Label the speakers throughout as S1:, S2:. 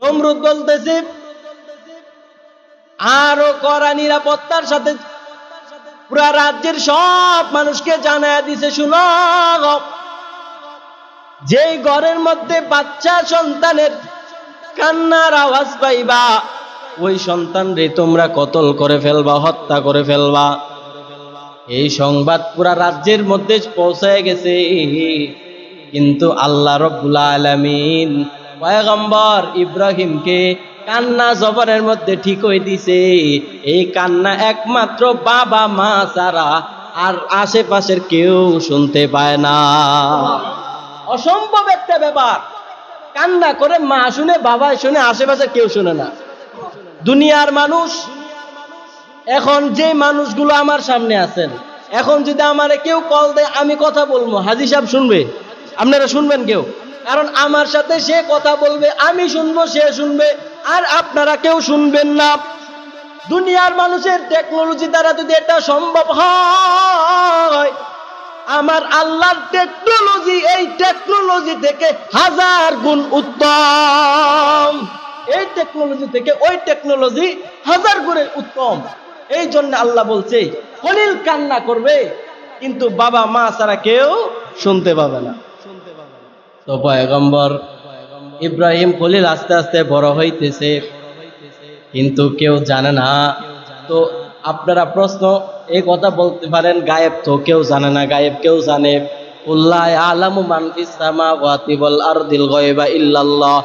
S1: নমরুদ বলতেছে আরো কড়া নিরাপত্তার সাথে পুরা রাজ্যের সব মানুষকে জানায় দিছে, শুনো, যেই ঘরের মধ্যে বাচ্চা সন্তানের কান্নার আওয়াজ পাইবা ওই সন্তান রে তোমরা কতল করে ফেলবা, হত্যা করে ফেলবা। এই সংবাদ পুরা রাজ্যের মধ্যে পৌঁছায় গেছে। কিন্তু আল্লাহ রাব্বুল আলামিন পয়গম্বর ইব্রাহিমকে কান্না জবানের মধ্যে ঠিক হয়ে দিছে। এই কান্না একমাত্র বাবা মা ছাড়া আর আশেপাশের কেউ শুনতে পায় না। অসম্ভব একটা ব্যাপার, কান্না করে মা শুনে, বাবা শুনে, আশেপাশে কেউ শুনে না। দুনিয়ার মানুষ, এখন যে মানুষগুলো আমার সামনে আছেন, এখন যদি আমারে কেউ কল দেয় আমি কথা বলবো, হাজী সাহেব শুনবে, আপনারা শুনবেন কেউ? কারণ আমার সাথে সে কথা বলবে, আমি শুনবো, সে শুনবে, আর আপনারা কেউ শুনবেন না। দুনিয়ার মানুষের টেকনোলজি দ্বারা যদি এটা সম্ভব হয়, আমার আল্লাহর টেকনোলজি এই টেকনোলজি থেকে 1000 গুণ উত্তম। এই টেকনোলজি থেকে ওই টেকনোলজি 1000 গুণের উত্তম। এই জন্য আল্লাহ বলছে খলিল কান্না করবে কিন্তু বাবা মা ছাড়া কেউ শুনতে পাবে না। তো পয়গম্বর ইব্রাহিম খলিল আস্তে আস্তে বড় হইতেছে, কিন্তু কেউ জানে না। তো আপনারা প্রশ্ন এই কথা বলতে পারেন, গায়েব তো কেউ জানে না, গায়েব কেউ জানে? কুল্লা ইয়ালামু মান ফিস সামাওয়াতি ওয়াল আরদিল গায়বা ইল্লাল্লাহ।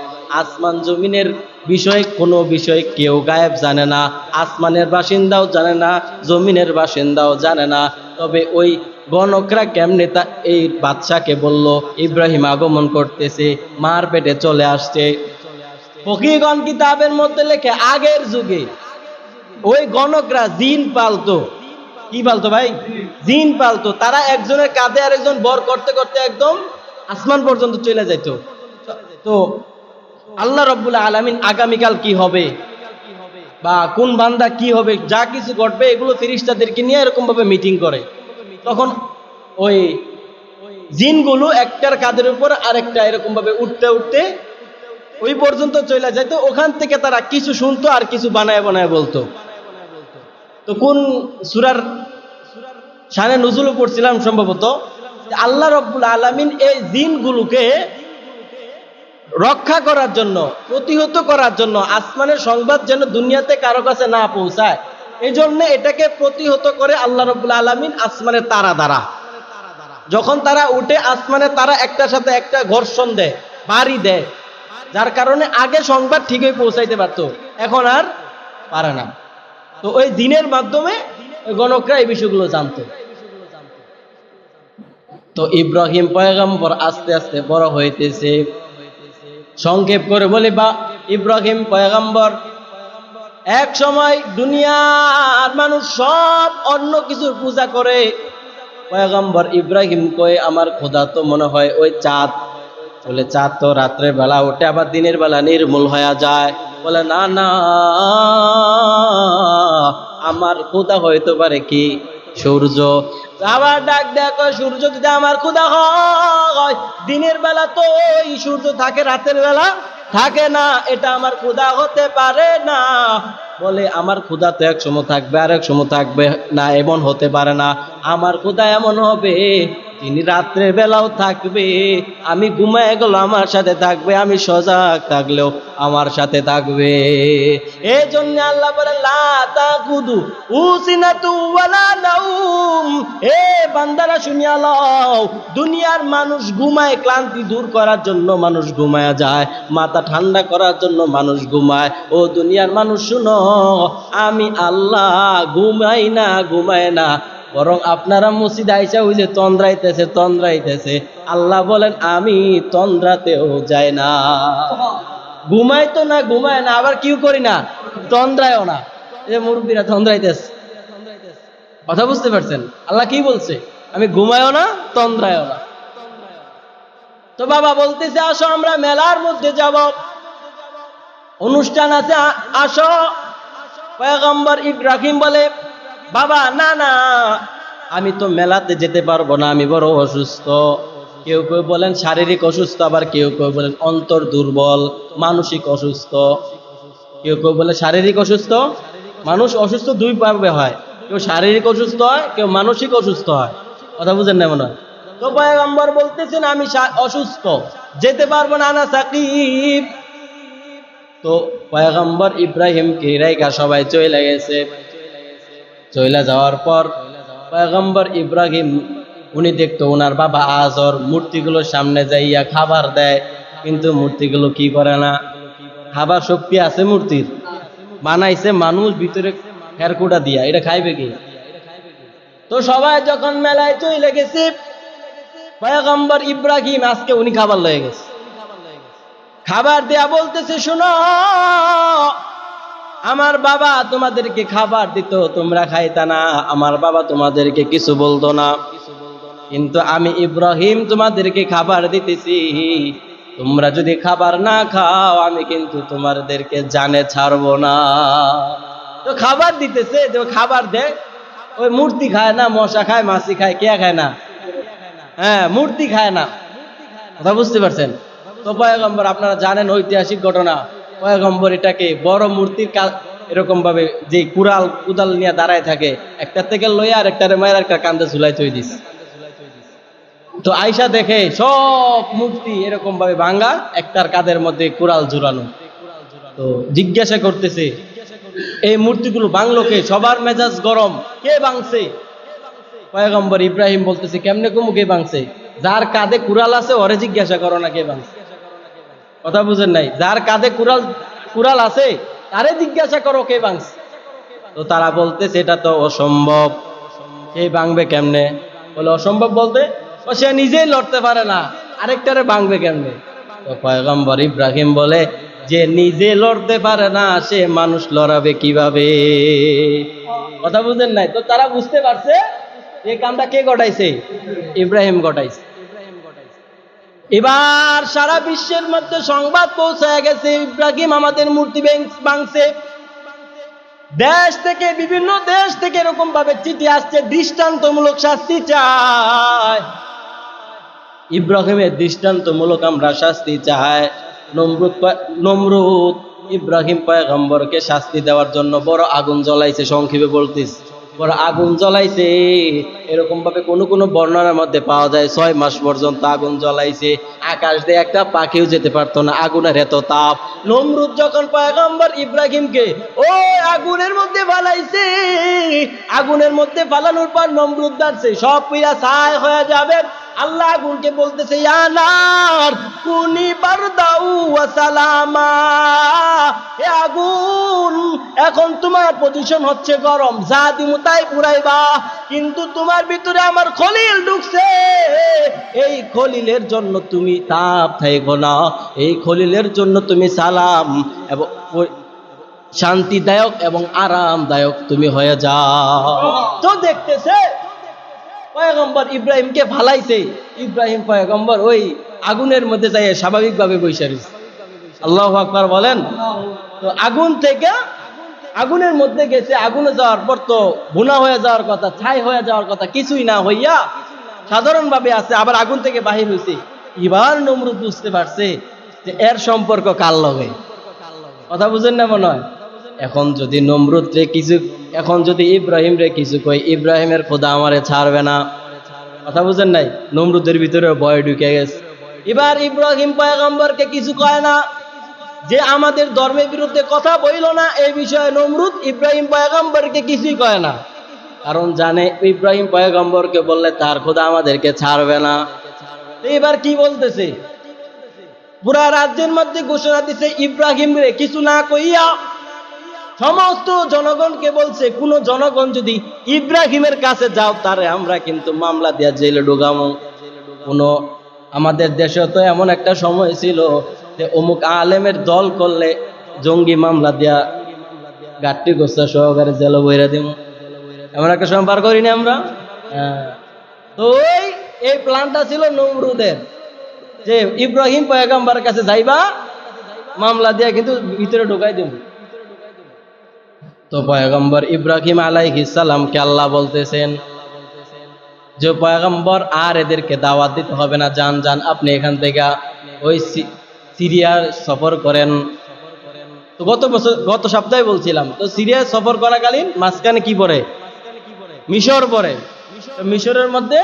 S1: আসমান জমিনের বিষয়, কোনো বিষয় কেউ গায়েব জানে না। আসমানের বাসিন্দাও জানে না, জমিনের বাসিন্দাও জানে না। তবে ওই গণকরা কেমনে তা এই বাদশাকে বলল ইব্রাহিম আগমন করতেছে, মার পেটে চলে আসছে। ফকিহগণ কিতাবের মধ্যে লেখে আগের যুগে ওই গণকরা জিন পালতো। কি পালতো ভাই? জিন পালতো। তারা একজনের কাঁধে আরেকজন বর করতে করতে একদম আসমান পর্যন্ত চলে যেত। তো আল্লাহ রাব্বুল আলামিন আগামীকাল কি হবে বা কোন বান্দা কি হবে, যা কিছু ঘটবে, এগুলো ফেরেশতাদেরকে নিয়ে এরকম ভাবে মিটিং করে। তখন ওই জিনগুলো একটার কাঁধের উপর আরেকটা এরকম ভাবে উঠতে উঠতে ওই পর্যন্ত চলে যেত। ওখান থেকে তারা কিছু শুনতো আর কিছু বানায় বানায় বলতো। তো কোন সূরার শানে নুজুল পড়ছিলাম সম্ভবত, আল্লাহ রাব্বুল আলামিন এই জিনগুলোকে রক্ষা করার জন্য, প্রতিহত করার জন্য, আসমানের সংবাদ যেন দুনিয়াতে কারো কাছে না পৌঁছায়, এই জন্য এটাকে প্রতিহত করে আল্লাহ রাব্বুল আলামিন আসমানের তারা দ্বারা। যখন তারা উঠে, আসমানের তারা একটার সাথে একটা ঘর্ষণ দেয়, বাড়ি দেয়, যার কারণে আগে সংবাদ ঠিকই পৌঁছাইতে পারতো, এখন আর পারে না। তো ওই দিনের মাধ্যমে গণকরা এই বিষয়গুলো জানতো। তো ইব্রাহিম পয়গম্বর আস্তে আস্তে বড় হইতেছে। সংক্ষেপ করে বলি, বা ইব্রাহিম পয়গম্বর এক সময় দুনিয়ার মানুষ সব অন্য কিছুর পূজা করে। পয়গম্বর ইব্রাহিম কয়ে আমার খোদা তো মনে হয় ওই চাঁদ। বলে চাঁদ তো রাত্রের বেলা ওঠে, আবার দিনের বেলা নির্মূল হয়ে যায়। বলে না না, আমার খোদা হইতে পারে কি সূর্য। আবার ডাক দেখো, সূর্য যদি আমার খোদা হয়, দিনের বেলা তো ওই সূর্য থাকে, রাতের বেলা থাকে না, এটা আমার খোদা হতে পারে না। বলে আমার খোদা তো এক সময় থাকবে আর এক সময় থাকবে না, এমন হতে পারে না। আমার খোদা এমন হবে তিনি রাত্রের বেলাও থাকবে, আমি ঘুমায় গেল আমার সাথে থাকবে, আমি সজাগ থাকলেও আমার সাথে থাকবে। এই জন্য আল্লাহ বলে লা তাকুদু উসিনাতু ওয়ালা নাউম। এ বান্দারা শুনিয়া লও, দুনিয়ার মানুষ ঘুমায়, ক্লান্তি দূর করার জন্য মানুষ ঘুমায় যায়, মাথা ঠান্ডা করার জন্য মানুষ ঘুমায়। ও দুনিয়ার মানুষ শুনো, আমি আল্লাহ ঘুমাই না, ঘুমায় না, বরং আপনারা মসজিদ আইসা ওই যে তন্দ্রাইতেছে, আল্লাহ বলেন আমি তন্দ্রাতেও যাই না। ঘুমাই তো না, ঘুমায় না, আবার কিউ করি না, তন্দ্রায়ও না। এই যে মুরব্বীরা তন্দ্রাইতেছে, কথা বুঝতে পারছেন? আল্লাহ কি বলছে? আমি ঘুমায়ও না, তন্দ্রায়ও না। তো বাবা বলতেছে আসো আমরা মেলার মধ্যে যাব, অনুষ্ঠান আছে, আসো। পয়গম্বর ইব্রাহিম বলে বাবা না না, আমি তো মেলাতে যেতে পারবো না, আমি বড় অসুস্থ। কেউ কেউ বলেন শারীরিক অসুস্থ, আবার কেউ কেউ বলেন অন্তর দুর্বল, মানসিক অসুস্থ। কেউ কেউ বলে শারীরিক অসুস্থ। মানুষ অসুস্থ দুই ভাবে হয়, কেউ শারীরিক অসুস্থ হয়, কেউ মানসিক অসুস্থ হয়। কথা বুঝেন না মনে হয়? তো পয়গম্বর বলতেছেন আমি অসুস্থ, যেতে পারবো না, আনা সাকিব। তো পয়গম্বর ইব্রাহিমকে রেখা সবাই চলে গেছে। চলে যাওয়ার পর পয়গম্বর ইব্রাহিম উনি দেখতো ওনার বাবা আজর মূর্তিগুলোর সামনে যাইয়া খাবার দেয়, কিন্তু মূর্তিগুলো কি করে না, খাবার শক্তি আছে মূর্তির, বানাইছে মানুষ ভিতরে হেরকুটা দিয়া, এটা খাইবে কি? তো সবাই যখন মেলায় চলে গেছে, পয়গম্বর ইব্রাহিম আজকে উনি খাবার লয়ে গেছে। খাবার দেয়া বলতেছে, শোনো আমার বাবা তোমাদেরকে খাবার দিত, তোমরা খাইতা না, আমার বাবা তোমাদেরকে কিছু বলতো না, কিন্তু আমি ইব্রাহিম তোমাদেরকে খাবার দিতেছি, তোমরা যদি খাবার না খাও আমি কিন্তু তোমাদেরকে জানে ছাড়বো না। তো খাবার দিতেছে, তো খাবার দেয়, ওই মূর্তি খায় না, মশা খায়, মাছি খায়, কে খায় না? হ্যাঁ, মূর্তি খায় না। কথা বুঝতে পারছেন? তো পয়গম্বর, আপনারা জানেন ঐতিহাসিক ঘটনা, পয়গম্বর এটাকে বড় মূর্তির এরকম ভাবে যে কুদাল নিয়ে দাঁড়ায় থাকে, একটা থেকে লইয়া আর একটা মায়ের একটা কান্দে ঝুলাই থই দিস। তো আয়সা দেখে সব মূর্তি এরকম ভাবে ভাঙ্গা, একটার কাঁধের মধ্যে কুড়াল ঝুলানো। তো জিজ্ঞাসা করতেছে এই মূর্তিগুলো ভাঙলো কে? সবার মেজাজ গরম, কে ভাঙছে? পয়গম্বর ইব্রাহিম বলতেছে কেমনে কুমু কে ভাঙছে? যার কাঁধে কুড়াল আছে ওরে জিজ্ঞাসা করো না কে ভাঙছে। কথা বুঝেন নাই? যার কাঁধে কুড়াল আছে তারে জিজ্ঞাসা করো কে ভাঙছে। তো তারা বলতেছে এটা তো অসম্ভব, কে ভাঙবে কেমনে? বলে অসম্ভব বলতে ও সে নিজেই লড়তে পারে না, আরেকটারে ভাঙবে কেমনে? তো পয়গম্বর ইব্রাহিম বলে যে নিজে লড়তে পারে না সে মানুষ লড়াবে কিভাবে? কথা বুঝেন নাই? তো তারা বুঝতে পারছে এই কামটা কে ঘটাইছে? ইব্রাহিম ঘটাইছে। এবার সারা বিশ্বের মধ্যে সংবাদ পৌঁছায় গেছে ইব্রাহিম আমাদের মূর্তি ভাঙছে। দেশ থেকে, বিভিন্ন দেশ থেকে এরকম ভাবে চিঠি আসছে, দৃষ্টান্তমূলক শাস্তি চায়, ইব্রাহিমের দৃষ্টান্তমূলক আমরা শাস্তি চাই। নমরুদ ইব্রাহিম পয়গম্বরকে শাস্তি দেওয়ার জন্য বড় আগুন জ্বলাইছে, সংক্ষেপে বলতেছে বড় আগুন জ্বলাইছে। এরকম ভাবে কোন কোন বর্ণনার মধ্যে পাওয়া যায় 6 মাস পর্যন্ত আগুন জ্বলাইছে, আকাশ দিয়ে একটা পাখিও যেতে পারতো না, আগুনের এত তাপ। নমরুদ যখন পয়গম্বর ইব্রাহিমকে ওই আগুনের মধ্যে ফালাইছে, আগুনের মধ্যে ফালানোর পর নমরুদ দাঁড়ছে সব পুরা ছাই হয়ে যাবে। আল্লাহ আগুনকে বলতেছে ইয়া নার কুনি বারদাউ ওয়া সালামা, হে আগুন এখন তোমার পজিশন হচ্ছে গরম, যা দিমু তাই পুরাইবা, কিন্তু তোমার ভিতরে আমার খলিল ঢুকছে, এই খলিলের জন্য তুমি তাপ থাইকো না, এই খলিলের জন্য তুমি সালাম এবং শান্তিদায়ক এবং আরামদায়ক তুমি হয়ে যাও। তো দেখতেছে পয়গম্বর ইব্রাহিমকে ফালাইছে, ইব্রাহিম পয়গম্বর ওই আগুনের মধ্যে যাই স্বাভাবিকভাবে বসে রয়েছে। আল্লাহু আকবার বলেন। তো আগুন থেকে আগুনের মধ্যে গেছে, আগুনে যাওয়ার পর তো ভুনা হয়ে যাওয়ার কথা, ছাই হয়ে যাওয়ার কথা, কিছুই না হইয়া সাধারণভাবে আছে, আবার আগুন থেকে বাহির হয়েছে। এবার নমরুদ বুঝতে পারছে যে এর সম্পর্ক কার লগে। কথা বুঝেন না মনে হয়? এখন যদি নমরুদ রে কিছু, এখন যদি ইব্রাহিম রে কিছু কই, ইব্রাহিমের খোদা আমারে ছাড়বে না। কথা বুঝেন নাই? নমরুদের ভিতরে ভয় ঢুকে গেছে। এবার ইব্রাহিম পয়গম্বরকে কিছু কয় না, যে আমাদের ধর্মের বিরুদ্ধে কথা বইল না, এই বিষয়ে নমরুদ ইব্রাহিম পয়গম্বরকে কিছুই কয় না, কারণ জানে ইব্রাহিম পয়গম্বরকে বললে তার খোদা আমাদেরকে ছাড়বে না। এবার কি বলতেছে? পুরা রাজ্যের মধ্যে ঘোষণা দিছে ইব্রাহিম রে কিছু না কইয়া সমস্ত জনগণকে বলছে, কোন জনগণ যদি ইব্রাহিমের কাছে যাও তারে আমরা কিন্তু মামলা দিয়া জেলে ঢোকামো। কোন আমাদের দেশে তো এমন একটা সময় ছিল যে অমুক আলেমের দল করলে জঙ্গি মামলা দিয়া গাট্টি গোসা সহকারে জেলে বইরা দিব, এমন একটা সময় পার করিনি আমরা। তো এই প্ল্যানটা ছিল নমরুদের, যে ইব্রাহিম পয়গম্বরের কাছে যাইবা, মামলা দিয়া কিন্তু ভিতরে ঢোকাই দেব। তো পয়গম্বর ইব্রাহিম আলাইহিস সালামকে আল্লাহ বলতেছেন যে পয়গম্বর আর এদেরকে দাওয়াত দিতে হবে না, যান যান আপনি এখান থেকে ওই সিরিয়া সফর করেন। তো গত সপ্তাহে বলছিলাম, তো সিরিয়া সফর করাকালীন মাঝখানে কি পড়ে? মিশর পড়ে। মিশরের মধ্যে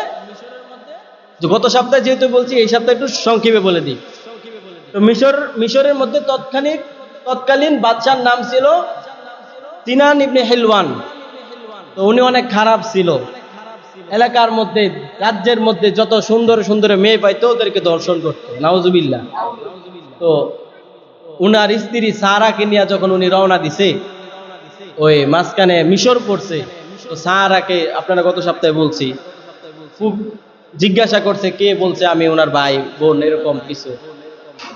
S1: গত সপ্তাহে যেহেতু বলছি, এই সপ্তাহে একটু সংক্ষেপে বলে দিই। তো মিশরের মধ্যে তৎকালীন বাদশার নাম ছিল সিনান ইবনে হিলওয়ান। তো উনি অনেক খারাপ ছিল, এলাকার মধ্যে রাজ্যের মধ্যে যত সুন্দর সুন্দর মেয়ে পাইতো ওদেরকে দর্শন করতো, নাউজুবিল্লাহ। তো উনার স্ত্রী সারাকে নিয়ে যখন উনি রওনা দিছে, ওই মাঝখানে মিশর পড়ছে। তো সারাকে আপনারা গত সপ্তাহে বলছি, খুব জিজ্ঞাসা করছে কে বলছে আমি ওনার ভাই বোন এরকম কিছু।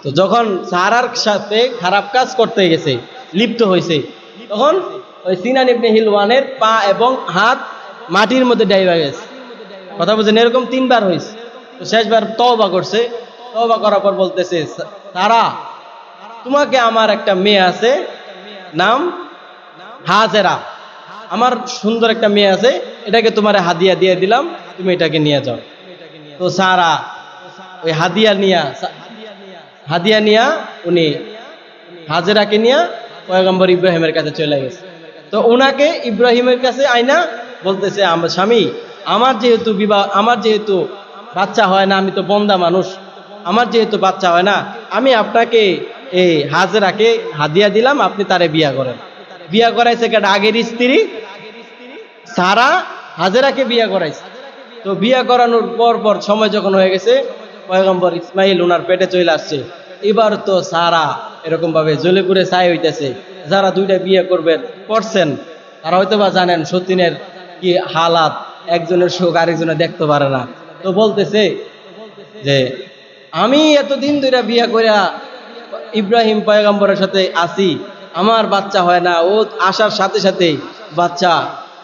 S1: তো যখন সারার সাথে খারাপ কাজ করতে গেছে, লিপ্ত হয়েছে, তখন ওই সিনান ইবনে হিলওয়ানের পা এবং হাত মাটির মধ্যে ডাইবা গেছে। কথা বুঝেন? এরকম 3 বার হয়েছে। তো শেষবার তওবা করছে। তওবা করার পর বলতেছে, সারা তোমাকে আমার একটা মেয়ে আছে, নাম হাজেরা, আমার সুন্দর একটা মেয়ে আছে, এটাকে তোমার হাদিয়া দিয়ে দিলাম, তুমি এটাকে নিয়ে যাও। তো সারা ওই হাদিয়া নিয়া উনি হাজেরাকে নিয়ে পয়গম্বর ইব্রাহিমের কাছে চলে গেছে। তো উনাকে ইব্রাহিমের কাছে আইনা বলতেছে, আমার স্বামী, আমার যেহেতু বাচ্চা হয় না, আমি তো বন্দা মানুষ, আমার যেহেতু বাচ্চা হয় না, আমি আপনাকে এই হাজেরাকে হাদিয়া দিলাম, আপনি তারে বিয়া করেন। বিয়া করাইছে কেন? আগের স্ত্রী সারা হাজেরাকে বিয়া করাইছে। তো বিয়া করানোর পর সময় যখন হয়ে গেছে, পয়গম্বর ইসমাইল উনার পেটে চলে আসছে। এবার তো সারা এরকম ভাবে জ্বলে পুড়ে ছাই হইতেছে। যারা 2টা বিয়ে করছেন তারা হয়তো বা জানেন সতীনের কি হালাত, একজনের শোক আরেকজনে দেখতে পারে না। তো বলতেছে যে আমি এতদিন 2টা বিয়ে কইরা ইব্রাহিম পয়গম্বরের সাথে আসি, আমার বাচ্চা হয় না, ও আসার সাথে সাথে বাচ্চা,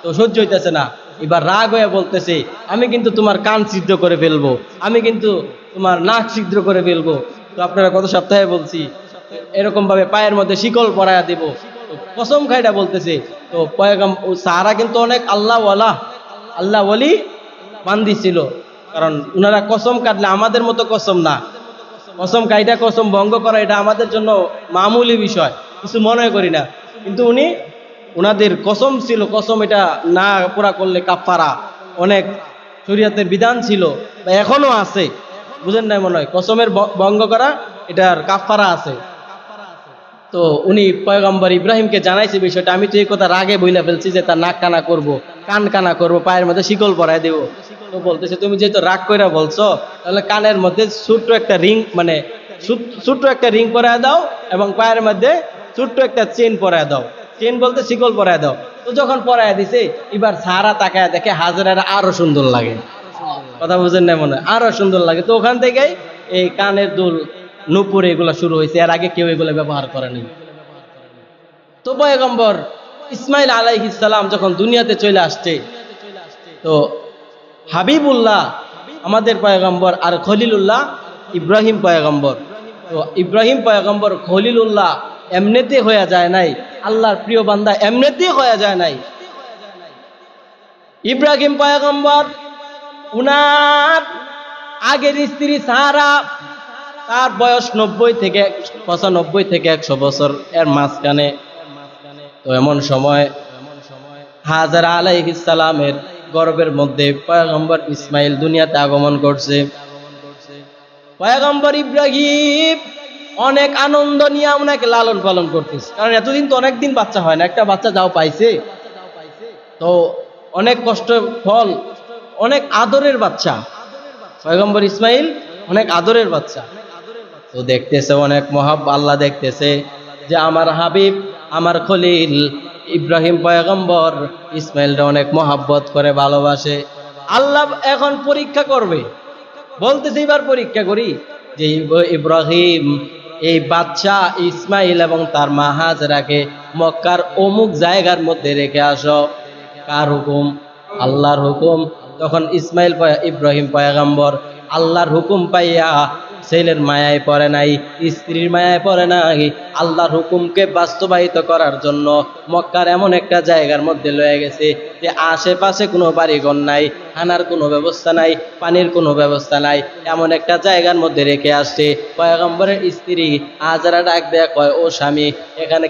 S1: তো সহ্য হইতেছে না। এবার রাগ হয়ে বলতেছে, আমি কিন্তু তোমার কান ছিদ্র করে ফেলবো, আমি কিন্তু তোমার নাক ছিদ্র করে ফেলবো। তো আপনারা গত সপ্তাহে বলছি, এরকম ভাবে পায়ের মধ্যে শিকল পরায়া দিব। তো কসম খাইটা বলতেছে। তো সাহারা কিন্তু অনেক আল্লাহ ওয়ালি বান্দি ছিল, কারণ উনারা কসম কাটলে আমাদের মতো কসম না। কসম কাইটা কসম ভঙ্গ করা এটা আমাদের জন্য মামুলি বিষয়, কিছু মনে করি না। কিন্তু উনাদের কসম ছিল, কসম এটা না পুরা করলে কাফারা, অনেক শরীয়তের বিধান ছিল, বা এখনো আছে, বুঝেন নাই মনে হয়, কসমের ভঙ্গ করা এটার কাফারা আছে। তো উনি পয়গম্বর ইব্রাহিমকে জানাইছে বিষয়টা। আমি তো এই কথা রাগে বইলা ফেলছি যে তার নাক কানা করবো, কান কানা করবো, পায়ের মধ্যে শিকল পরাই দেব। তো বলতেছে, তুমি যেহেতু রাগ কইরা বলছো, তাহলে কানের মধ্যে ছোট্ট একটা রিং পরায় দাও, এবং পায়ের মধ্যে ছোট্ট একটা চেন পরায় দাও। চেন বলতে শিকল পরায় দাও। তো যখন পরায় দিছে, এবার সারা তাকায় দেখে হাজেরার আরো সুন্দর লাগে। কথা বুঝেন না মনে হয়? আরো সুন্দর লাগে। তো ওখান থেকেই এই কানের দুল, নুপুর এগুলো শুরু হয়েছে। এর আগে কেউ এগুলো ব্যবহার করেনি। তো পয়গম্বর ইসমাইল আলাইহিস সালাম যখন দুনিয়াতে চলে আসছে, তো হাবিবুল্লাহ আমাদের পয়গম্বর আর খলিলুল্লাহ ইব্রাহিম পয়গম্বর। তো ইব্রাহিম পয়গম্বর খলিলুল্লাহ এমনিতে হয়ে যায় নাই, আল্লাহর প্রিয় বান্দা এমনিতে হয়ে যায় নাই। ইব্রাহিম পয়গম্বর উনার আগের স্ত্রী সারা, তার বয়স 95 থেকে 100 বছর, এর মাঝখানে। তো এমন সময় হাজেরা আলাইহিস সালামের গর্ভের মধ্যে পয়গম্বর ইসমাইল দুনিয়াতে আগমন করছে। পয়গম্বর ইব্রাহিম অনেক আনন্দ নিয়ে ওনাকে লালন পালন করতেছে, কারণ এতদিন তো অনেকদিন বাচ্চা হয় না, একটা বাচ্চা যাও পাইছে, তো অনেক কষ্ট ফল, অনেক আদরের বাচ্চা পয়গম্বর ইসমাইল, অনেক আদরের বাচ্চা। তো দেখতেছে অনেক আল্লাহ দেখতেছে যে আমার হাবিব, আমার খলিল ইব্রাহিম পয়গম্বর ইসমাইলটা অনেক মহাব্বত করে, ভালোবাসে। আল্লাহ এখন পরীক্ষা করবে, বলতেছে এবার পরীক্ষা করি যে ইব্রাহিম এই বাচ্চা ইসমাইল এবং তার মা হাজেরাকে মক্কার অমুক জায়গার মধ্যে রেখে আসো। কার হুকুম? আল্লাহর হুকুম। তখন ইব্রাহিম পয়গম্বর আল্লাহর হুকুম পাইয়া ছেলের মায়ায় পড়ে নাই, স্ত্রীর মায়ায় পড়ে নাই, আল্লাহর হুকুমকে বাস্তবায়িত করার জন্য মক্কার এমন একটা জায়গার মধ্যে লয়ে গেছে যে আশেপাশে কোনো বাড়িঘর নাই, খানার কোনো ব্যবস্থা নাই, পানির কোনো ব্যবস্থা নাই, এমন একটা জায়গার মধ্যে রেখে আসছে। পয়গম্বরের স্ত্রী হাজেরা ডাক দেয়া কয়, ও স্বামী, এখানে